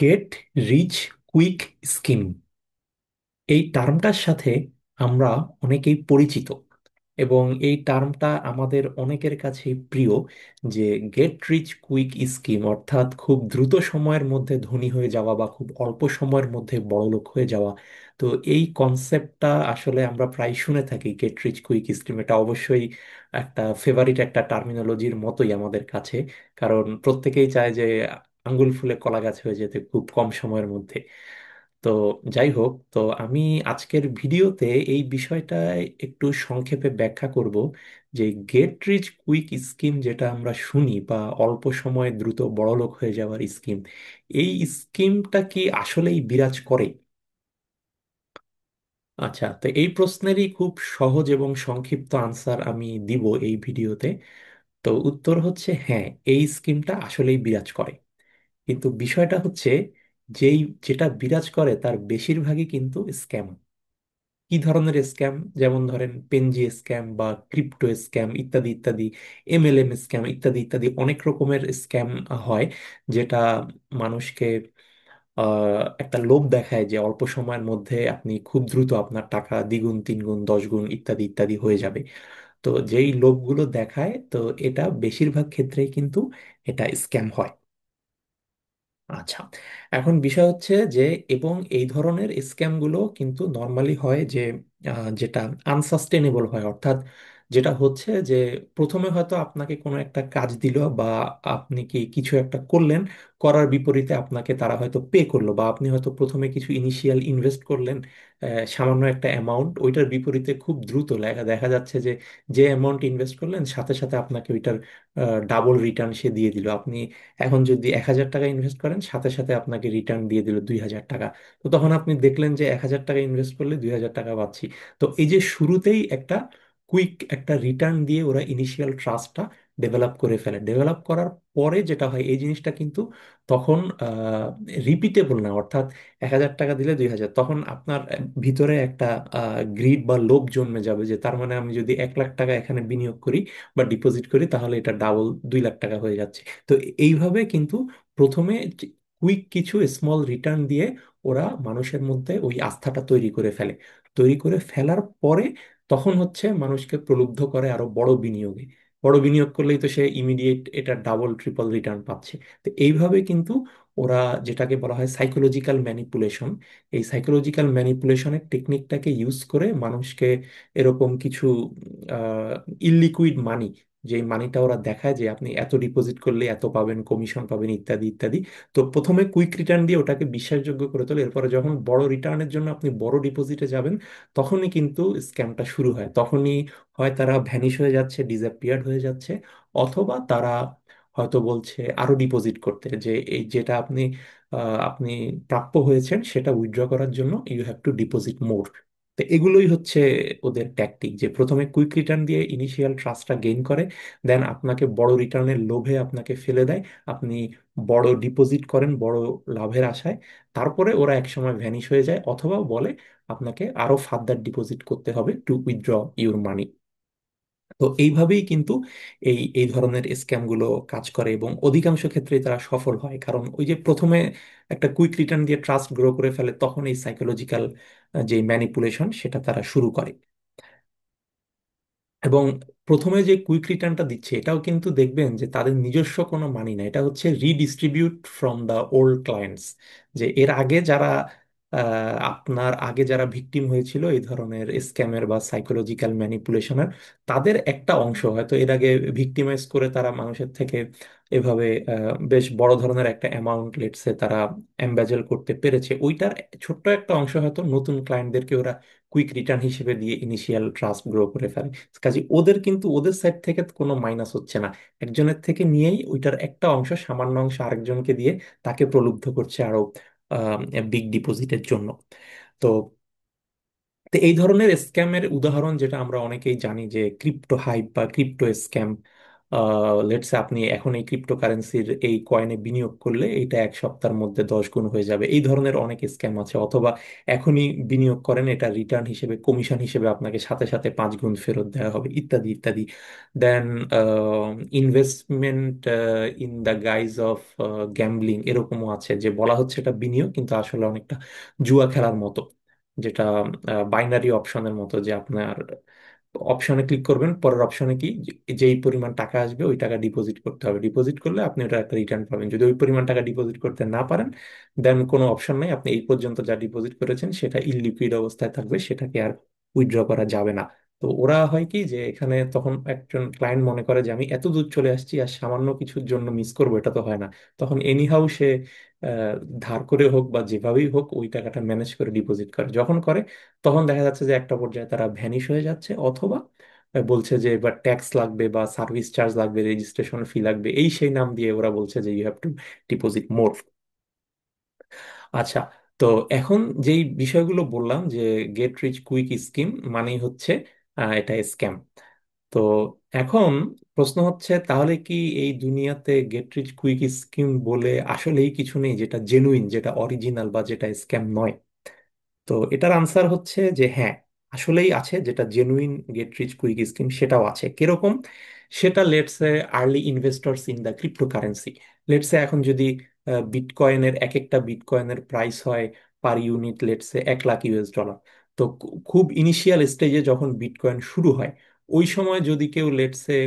Gate rich quick scheme এই টার্মটার সাথে আমরা অনেকেই পরিচিত, এবং এই টার্মটা আমাদের অনেকের কাছে প্রিয়। যে গেট রিচ কুইক স্কিম অর্থাৎ খুব দ্রুত সময়ের মধ্যে ধনী হয়ে যাওয়া বা খুব অল্প সময়ের মধ্যে বড়লোক হয়ে যাওয়া। তো এই কনসেপ্টটা আসলে আমরা প্রায় শুনে থাকি, গেট রিচ কুইক স্কিম। এটা অবশ্যই একটা ফেভারিট একটা টার্মিনোলজির মতোই আমাদের কাছে, কারণ প্রত্যেকেই চায় যে আঙ্গুল ফুলে কলা গাছ হয়ে যেতে খুব কম সময়ের মধ্যে। তো যাই হোক, তো আমি আজকের ভিডিওতে এই বিষয়টা একটু সংক্ষেপে ব্যাখ্যা করব যে গেট রিচ কুইক স্কিম যেটা আমরা শুনি, বা অল্প সময়ে দ্রুত বড়লোক হয়ে যাওয়ার স্কিম, এই স্কিমটা কি আসলেই বিরাজ করে? আচ্ছা, তো এই প্রশ্নেরই খুব সহজ এবং সংক্ষিপ্ত আনসার আমি দিব এই ভিডিওতে। তো উত্তর হচ্ছে হ্যাঁ, এই স্কিমটা আসলেই বিরাজ করে। কিন্তু বিষয়টা হচ্ছে, যেই যেটা বিরাজ করে তার বেশিরভাগই কিন্তু স্ক্যাম। কি ধরনের স্ক্যাম? যেমন ধরেন পেনজি স্ক্যাম বা ক্রিপ্টো স্ক্যাম ইত্যাদি ইত্যাদি, এমএলএম স্ক্যাম ইত্যাদি ইত্যাদি, অনেক রকমের স্ক্যাম হয়, যেটা মানুষকে একটা লোভ দেখায় যে অল্প সময়ের মধ্যে আপনি খুব দ্রুত আপনার টাকা দ্বিগুণ তিনগুণ 10 গুণ ইত্যাদি ইত্যাদি হয়ে যাবে। তো যেই লোভগুলো দেখায়, তো এটা বেশিরভাগ ক্ষেত্রেই কিন্তু এটা স্ক্যাম হয়। আচ্ছা, এখন বিষয় হচ্ছে যে, এবং এই ধরনের স্ক্যামগুলো কিন্তু নর্মালি হয় যে যেটা আনসাস্টেনেবল হয়, অর্থাৎ যেটা হচ্ছে যে প্রথমে হয়তো আপনাকে কোনো একটা কাজ দিল, বা আপনি কি কিছু একটা করলেন, করার বিপরীতে আপনাকে তারা হয়তো পে করলো, বা আপনি হয়তো প্রথমে কিছু ইনিশিয়াল ইনভেস্ট করলেন, সামান্য একটা অ্যামাউন্ট, ওইটার বিপরীতে খুব দ্রুত দেখা দেখা যাচ্ছে যে যে অ্যামাউন্ট ইনভেস্ট করলেন সাথে সাথে আপনাকে ওইটার ডাবল রিটার্ন সে দিয়ে দিল। আপনি এখন যদি 1,000 টাকা ইনভেস্ট করেন, সাথে সাথে আপনাকে রিটার্ন দিয়ে দিল 2,000 টাকা। তো তখন আপনি দেখলেন যে 1,000 টাকা ইনভেস্ট করলে 2,000 টাকা পাচ্ছি। তো এই যে শুরুতেই একটা কুইক একটা রিটার্ন দিয়ে ওরা ইনিশিয়াল ট্রাস্টটা ডেভেলপ করে ফেলে। ডেভেলপ করার পরে যেটা হয়, এই জিনিসটা কিন্তু তখন রিপিটেবল না, অর্থাৎ 1,000 টাকা দিলে 2,000, তখন আপনার ভিতরে একটা গ্রিড বা লোভ জন্মে যাবে, যে তার মানে আমি যদি 1,00,000 টাকা এখানে বিনিয়োগ করি বা ডিপোজিট করি, তাহলে এটা ডাবল 2,00,000 টাকা হয়ে যাচ্ছে। তো এইভাবে কিন্তু প্রথমে কুইক কিছু স্মল রিটার্ন দিয়ে ওরা মানুষের মধ্যে ওই আস্থাটা তৈরি করে ফেলে। তৈরি করে ফেলার পরে তখন হচ্ছে মানুষকে প্রলুব্ধ করে আরো বড় বিনিয়োগে। বড় বিনিয়োগ করলেই তো সে ইমিডিয়েট এটা ডাবল ট্রিপল রিটার্ন পাচ্ছে। তো এইভাবে কিন্তু ওরা, যেটাকে বলা হয় সাইকোলজিক্যাল ম্যানিপুলেশন, এই সাইকোলজিক্যাল ম্যানিপুলেশনের টেকনিকটাকে ইউজ করে মানুষকে এরকম কিছু ইলিকুইড মানি, যে মানিটা ওরা দেখায় যে আপনি এত ডিপোজিট করলে এত পাবেন, কমিশন পাবেন ইত্যাদি ইত্যাদি। তো প্রথমে কুইক রিটার্ন দিয়ে ওটাকে বিশ্বাসযোগ্য করে তোলে। এরপরে যখন বড় রিটার্নের জন্য আপনি বড় ডিপোজিটে যাবেন, তখনই কিন্তু স্ক্যামটা শুরু হয়। তখনই হয় তারা ভ্যানিশ হয়ে যাচ্ছে, ডিসঅ্যাপিয়ার্ড হয়ে যাচ্ছে, অথবা তারা হয়তো বলছে আরো ডিপোজিট করতে, যে এই যেটা আপনি প্রাপ্য হয়েছেন সেটা উইথড্র করার জন্য ইউ হ্যাভ টু ডিপোজিট মোর। তো এগুলোই হচ্ছে ওদের ট্যাকটিক, যে প্রথমে কুইক রিটার্ন দিয়ে ইনিশিয়াল ট্রাস্টটা গেইন করে, দেন আপনাকে বড় রিটার্নের লোভে আপনাকে ফেলে দেয়, আপনি বড় ডিপোজিট করেন বড় লাভের আশায়, তারপরে ওরা একসময় ভ্যানিশ হয়ে যায়, অথবা বলে আপনাকে আরো ফার্দার ডিপোজিট করতে হবে টু উইথড্র ইউর মানি। তো এইভাবেই কিন্তু এই এই ধরনের স্ক্যামগুলো কাজ করে, এবং অধিকাংশ ক্ষেত্রেই তারা সফল হয়, কারণ ওই যে প্রথমে একটা কুইক রিটার্ন দিয়ে ট্রাস্ট গ্রো করে ফেলে, তখন এই সাইকোলজিক্যাল যে ম্যানিপুলেশন সেটা তারা শুরু করে। এবং প্রথমে যে কুইক রিটার্নটা দিচ্ছে, এটাও কিন্তু দেখবেন যে তাদের নিজস্ব কোনো মানি না, এটা হচ্ছে redistribute from the old clients. যে এর আগে যারা আপনার আগে যারা ভিকটিম হয়েছিল এই ধরনের স্ক্যামের বা সাইকোলজিক্যাল ম্যানিপুলেশনের, তাদের একটা অংশ হয়তো এর আগে ভিকটিমাইজ করে তারা মানুষের থেকে এভাবে বেশ বড় ধরনের একটা অ্যামাউন্ট লেটসে তারা এমবেজেল করতে পেরেছে, ওইটার ছোট্ট একটা অংশ হয়তো নতুন ক্লায়েন্টদেরকে ওরা কুইক রিটার্ন হিসেবে দিয়ে ইনিশিয়াল ট্রাস্ট গ্রো করে ফেলে। কাজে ওদের কিন্তু ওদের সাইড থেকে কোনো মাইনাস হচ্ছে না, একজনের থেকে নিয়েই ওইটার একটা অংশ, সামান্য অংশ আরেকজনকে দিয়ে তাকে প্রলুব্ধ করছে আরো বিগ ডিপোজিটের জন্য। তো তো এই ধরনের স্ক্যামের উদাহরণ যেটা আমরা অনেকেই জানি, যে ক্রিপ্টো হাইপ বা ক্রিপ্টো স্ক্যাম, লেটসে আপনি এখন এই ক্রিপ্টোকারেন্সির এই কয়েনে বিনিয়োগ করলে এটা এক সপ্তাহের মধ্যে 10 গুণ হয়ে যাবে, এই ধরনের অনেক স্ক্যাম আছে। অথবা এখনই বিনিয়োগ করেন, এটা রিটার্ন হিসেবে, কমিশন হিসেবে আপনাকে সাথে সাথে 5 গুণ ফেরত দেওয়া হবে, ইত্যাদি ইত্যাদি। Then investment in the guise of gambling, এরকমও আছে যে বলা হচ্ছে এটা বিনিয়োগ কিন্তু আসলে অনেকটা জুয়া খেলার মতো, যেটা বাইনারি অপশনের মতো, যে আপনার অপশনে ক্লিক করবেন, পরের অপশনে কি, যেই পরিমাণ টাকা আসবে ওই টাকা ডিপোজিট করতে হবে, ডিপোজিট করলে আপনি ওটা একটা রিটার্ন পাবেন। যদি ওই পরিমাণ টাকা ডিপোজিট করতে না পারেন, দেন কোনো অপশন নাই, আপনি এই পর্যন্ত যা ডিপোজিট করেছেন সেটা ইলিকুইড অবস্থায় থাকবে, সেটাকে আর উইথড্র করা যাবে না। তো ওরা হয় কি যে এখানে তখন একজন ক্লায়েন্ট মনে করে যে আমি এত দূর চলে আসছি আর সামান্য কিছুর জন্য মিস করবো, এটা তো হয় না। তখন এনিহাউ সে আহ, ধার করে হোক বা যেভাবেই হোক ওই টাকাটা ম্যানেজ করে ডিপোজিট করে, যখন করে তখন দেখা যাচ্ছে যে একটা পর্যায়ে তারা ভ্যানিশ হয়ে যাচ্ছে, অথবা বলছে যে এবার ট্যাক্স লাগবে বা সার্ভিস চার্জ লাগবে, রেজিস্ট্রেশন ফি লাগবে, এই সেই নাম দিয়ে ওরা বলছে যে ইউ হ্যাভ টু ডিপোজিট মোর। আচ্ছা, তো এখন যেই বিষয়গুলো বললাম যে গেট রিচ কুইক স্কিম মানেই হচ্ছে এটা স্ক্যাম। তো এখন প্রশ্ন হচ্ছে, তাহলে কি এই দুনিয়াতে গেট রিচ কুইক স্কিম বলে আসলেই কিছু নেই, যেটা জেনুইন, যেটা অরিজিনাল, বা যেটা স্ক্যাম নয়? তো এটার আনসার হচ্ছে যে হ্যাঁ, আসলেই আছে, যেটা genuine get rich quick scheme সেটাও আছে। কিরকম? সেটা let's say early investors in the cryptocurrency. Let's say এখন যদি বিটকয়েনের, এক একটা বিটকয়েনের প্রাইস হয় per unit let's say 1 lakh US dollar. তো খুব ইনিশিয়াল স্টেজে যখন বিটকয়েন শুরু হয়, ওই সময় যদি কেউ লেটসে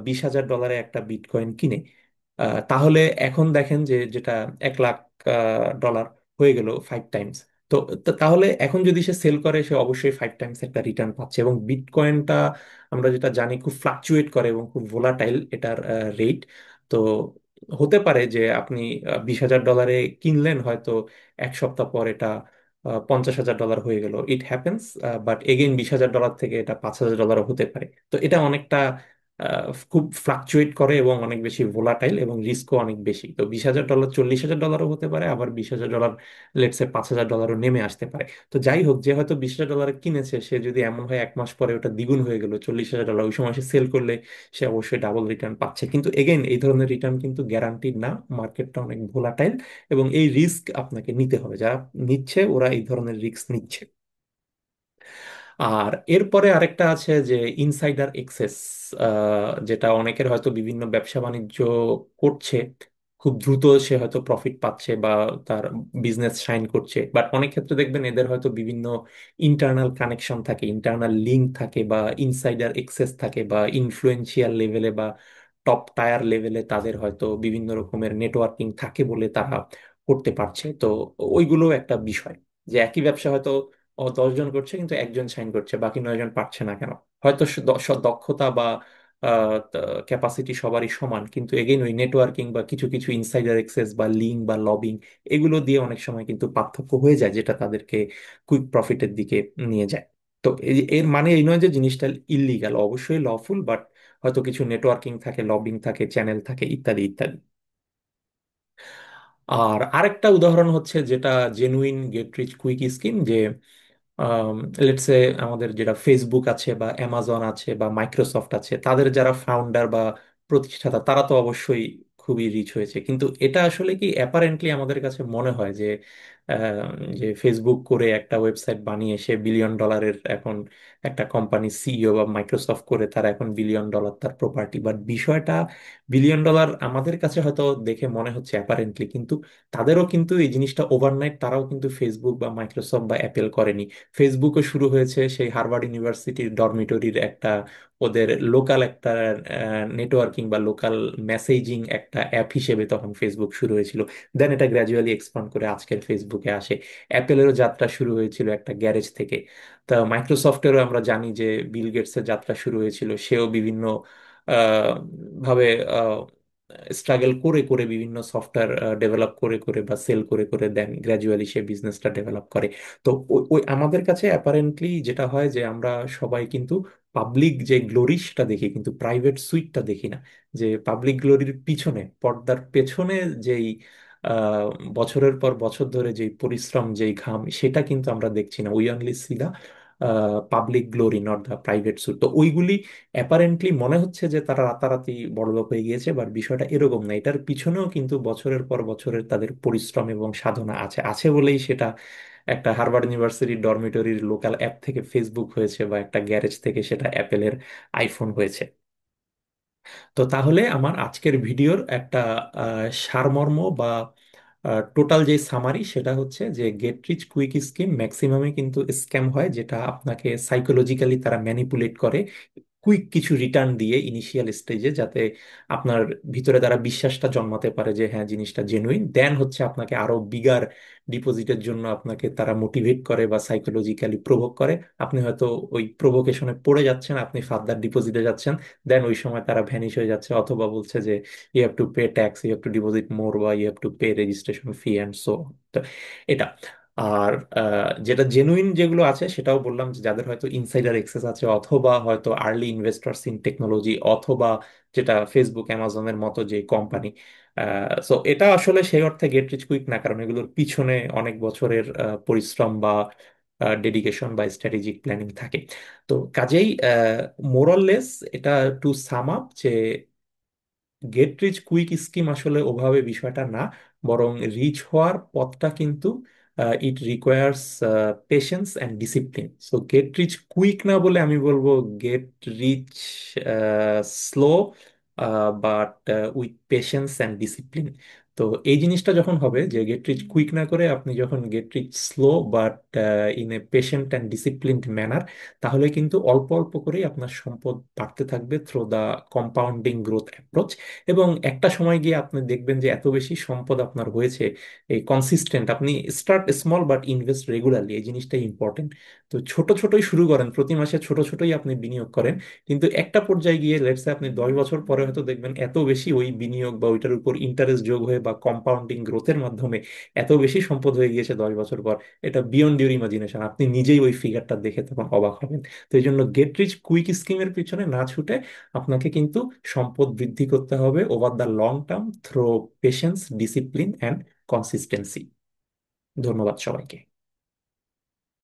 20,000 ডলারে একটা বিটকয়েন কিনে, তাহলে এখন দেখেন যে যেটা 1 লাখ ডলার হয়ে গেল 5 টাইমস। তো তাহলে এখন যদি সে সেল করে, সে অবশ্যই 5 টাইমস একটা রিটার্ন পাচ্ছে। এবং বিটকয়েনটা আমরা যেটা জানি খুব ফ্লাকচুয়েট করে এবং খুব ভোলাটাইল এটার রেট। তো হতে পারে যে আপনি 20,000 ডলারে কিনলেন, হয়তো এক সপ্তাহ পর এটা 50,000 ডলার হয়ে গেল, it happens. But again 20,000 dollar থেকে এটা 5,000 ডলারও হতে পারে। তো এটা অনেকটা খুব ফ্লাকচুয়েট করে এবং অনেক বেশি ভোলাটাইল এবং রিস্কও অনেক বেশি। তো 20,000 ডলার 40,000 ডলারও হতে পারে, আবার 20,000 ডলার লেটসে 5,000 ডলারও নেমে আসতে পারে। তো যাই হোক, যে হয়তো 20,000 ডলারে কিনেছে, সে যদি এমন হয় 1 মাস পরে ওটা দ্বিগুণ হয়ে গেল 40,000 ডলার, ওই সময় সে সেল করলে সে অবশ্যই ডাবল রিটার্ন পাচ্ছে। কিন্তু এগেইন এই ধরনের রিটার্ন কিন্তু গ্যারান্টিড না, মার্কেটটা অনেক ভোলাটাইল এবং এই রিস্ক আপনাকে নিতে হবে। যারা নিচ্ছে ওরা এই ধরনের রিস্ক নিচ্ছে। আর এরপরে আরেকটা আছে যে ইনসাইডার এক্সেস, যেটা অনেকের হয়তো বিভিন্ন ব্যবসা বাণিজ্য করছে, খুব দ্রুত সে হয়তো প্রফিট পাচ্ছে বা তার বিজনেস শাইন করছে, বাট অনেক ক্ষেত্রে দেখবেন এদের হয়তো বিভিন্ন ইন্টারনাল কানেকশন থাকে, ইন্টারনাল লিঙ্ক থাকে, বা ইনসাইডার এক্সেস থাকে, বা ইনফ্লুয়েন্সিয়াল লেভেলে বা টপ টায়ার লেভেলে তাদের হয়তো বিভিন্ন রকমের নেটওয়ার্কিং থাকে বলে তারা করতে পারছে। তো ওইগুলো একটা বিষয়, যে একই ব্যবসা হয়তো 10 জন করছে কিন্তু একজন সাইন করছে, বাকি 9 জন পারছে না কেন? হয়তো দক্ষতা বা ক্যাপাসিটি সবারই সমান, কিন্তু এগেইন ওই নেটওয়ার্কিং বা কিছু কিছু ইনসাইডার অ্যাক্সেস বা লিঙ্ক বা লবিং, এগুলো দিয়ে অনেক সময় কিন্তু পার্থক্য হয়ে যায়, যেটা তাদেরকে কুইক প্রফিটের দিকে নিয়ে যায়। তো এর মানে এই নয় যে জিনিসটা ইল্লিগাল, অবশ্যই লফুল, বাট হয়তো কিছু নেটওয়ার্কিং থাকে, লবিং থাকে, চ্যানেল থাকে, ইত্যাদি ইত্যাদি। আর আরেকটা উদাহরণ হচ্ছে যেটা genuine get rich quick scheme, যে লেটসে আমাদের যেটা ফেসবুক আছে বা অ্যামাজন আছে বা মাইক্রোসফট আছে, তাদের যারা ফাউন্ডার বা প্রতিষ্ঠাতা তারা তো অবশ্যই খুবই রিচ হয়েছে, কিন্তু এটা আসলে কি অ্যাপারেন্টলি আমাদের কাছে মনে হয় যে আহ, যে ফেসবুক করে একটা ওয়েবসাইট বানিয়ে সে বিলিয়ন ডলারের এখন একটা কোম্পানি সিইও, বা মাইক্রোসফট করে তারা এখন বিলিয়ন ডলার তার প্রপার্টি। বাট বিষয়টা, বিলিয়ন ডলার আমাদের কাছে হয়তো দেখে মনে হচ্ছে অ্যাপারেন্টলি, কিন্তু তাদেরও কিন্তু এই জিনিসটা ওভারনাইট, তারাও কিন্তু ফেসবুক বা মাইক্রোসফট বা অ্যাপেল করেনি। ফেসবুকও শুরু হয়েছে সেই হার্ভার্ড ইউনিভার্সিটির ডরমিটরির একটা, ওদের লোকাল একটা নেটওয়ার্কিং বা লোকাল মেসেজিং একটা অ্যাপ হিসেবে তখন ফেসবুক শুরু হয়েছিল। দেন এটা গ্র্যাজুয়ালি এক্সপান্ড করে আজকের ফেসবুকে আসে। অ্যাপেলেরও যাত্রা শুরু হয়েছিল একটা গ্যারেজ থেকে। তা মাইক্রোসফটেরও আমরা জানি যে বিল গেটসের যাত্রা শুরু হয়েছিল, সেও বিভিন্ন আহ, ভাবে স্ট্রাগল করে করে বিভিন্ন সফটওয়্যার ডেভেলপ করে করে বা সেল করে করে দেন গ্র্যাজুয়ালি সে বিজনেসটা ডেভেলপ করে। তো ওই ওই আমাদের কাছে অ্যাপারেন্টলি যেটা হয় যে আমরা সবাই কিন্তু পাবলিক যে গ্লোরি সেটা দেখি, কিন্তু প্রাইভেট সুইটটা দেখি না। যে পাবলিক গ্লোরির পিছনে, পর্দার পেছনে যেই আহ, বছরের পর বছর ধরে যেই পরিশ্রম, যেই ঘাম, সেটা কিন্তু আমরা দেখছি না। We only see the public glory not the private suit. তো ওইগুলি অ্যাপারেন্টলি মনে হচ্ছে যে তারা রাতারাতি বড়লোক হয়ে গিয়েছে, বাট বিষয়টা এরকম না। এটার পিছনেও কিন্তু বছরের পর বছরের তাদের পরিশ্রম এবং সাধনা আছে, আছে বলেই সেটা একটা হার্ভার্ড ইউনিভার্সিটির ডরমিটরির লোকাল অ্যাপ থেকে ফেসবুক হয়েছে, বা একটা গ্যারেজ থেকে সেটা অ্যাপেলের আইফোন হয়েছে। তো তাহলে আমার আজকের ভিডিওর একটা সারমর্ম বা টোটাল যে সামারি সেটা হচ্ছে যে গেট রিচ কুইক স্কিম ম্যাক্সিমামে কিন্তু স্ক্যাম হয়, যেটা আপনাকে সাইকোলজিক্যালি তারা ম্যানিপুলেট করে কুইক কিছু রিটার্ন দিয়ে ইনিশিয়াল স্টেজে, যাতে আপনার ভিতরে তারা বিশ্বাসটা জন্মাতে পারে যে হ্যাঁ জিনিসটা জেনুইন। দেন হচ্ছে আপনাকে আরো বিগার ডিপোজিটের জন্য আপনাকে তারা মোটিভেট করে বা সাইকোলজিক্যালি প্রভোগ করে। আপনি হয়তো ওই প্রভোকেশনে পড়ে যাচ্ছেন, আপনি ফার্দার ডিপোজিটে যাচ্ছেন, দেন ওই সময় তারা ভ্যানিশ হয়ে যাচ্ছে, অথবা বলছে যে you have to pay tax, you have to deposit more, বা you have to pay registration fee and so. এটা। আর যেটা জেনুইন যেগুলো আছে সেটাও বললাম, যে যাদের হয়তো ইনসাইডার এক্সেস আছে, অথবা হয়তো আর্লি ইনভেস্টরস ইন টেকনোলজি, অথবা যেটা ফেসবুক অ্যামাজনের মতো যে কোম্পানি। সো এটা আসলে সেই অর্থে গেট রিচ কুইক না, কারণ এগুলোর পিছনে অনেক বছরের পরিশ্রম বা ডেডিকেশন বা স্ট্র্যাটেজিক প্ল্যানিং থাকে। তো কাজেই মোরাললেস এটা টু সাম আপ, যে গেট রিচ কুইক স্কিম আসলে ওভাবে বিষয়টা না, বরং রিচ হওয়ার পথটা কিন্তু it requires patience and discipline. So get rich quick না বলে আমি বলবো get rich slow, but with patience and discipline. তো এই জিনিসটা যখন হবে, যে গেট রিচ কুইক না করে আপনি যখন get rich slow but in a patient and disciplined manner, তাহলে কিন্তু অল্প অল্প করেই আপনার সম্পদ বাড়তে থাকবে through the compounding growth approach. এবং একটা সময় গিয়ে আপনি দেখবেন যে এত বেশি সম্পদ আপনার হয়েছে, এই কনসিস্টেন্ট, আপনি start small but invest regularly, এই জিনিসটাই ইম্পর্টেন্ট। তো ছোট ছোটই শুরু করেন, প্রতি মাসে ছোট ছোটই আপনি বিনিয়োগ করেন, কিন্তু একটা পর্যায়ে গিয়ে লেটসে আপনি 10 বছর পরে হয়তো দেখবেন এত বেশি ওই বিনিয়োগ বা ওইটার উপর ইন্টারেস্ট যোগ হয়ে বা কম্পাউন্ডিং গ্রোথের মাধ্যমে এত বেশি সম্পদ হয়ে গিয়েছে 10 বছর পর, এটা বিয়ন্ড ইউর ইমাজিনেশন। আপনি নিজেই ওই ফিগারটা দেখে তখন অবাক হবেন। তো এই জন্য গেট রিচ কুইক স্কিমের পিছনে না ছুটে আপনাকে কিন্তু সম্পদ বৃদ্ধি করতে হবে over the long term through patience, discipline and consistency. ধন্যবাদ সবাইকে।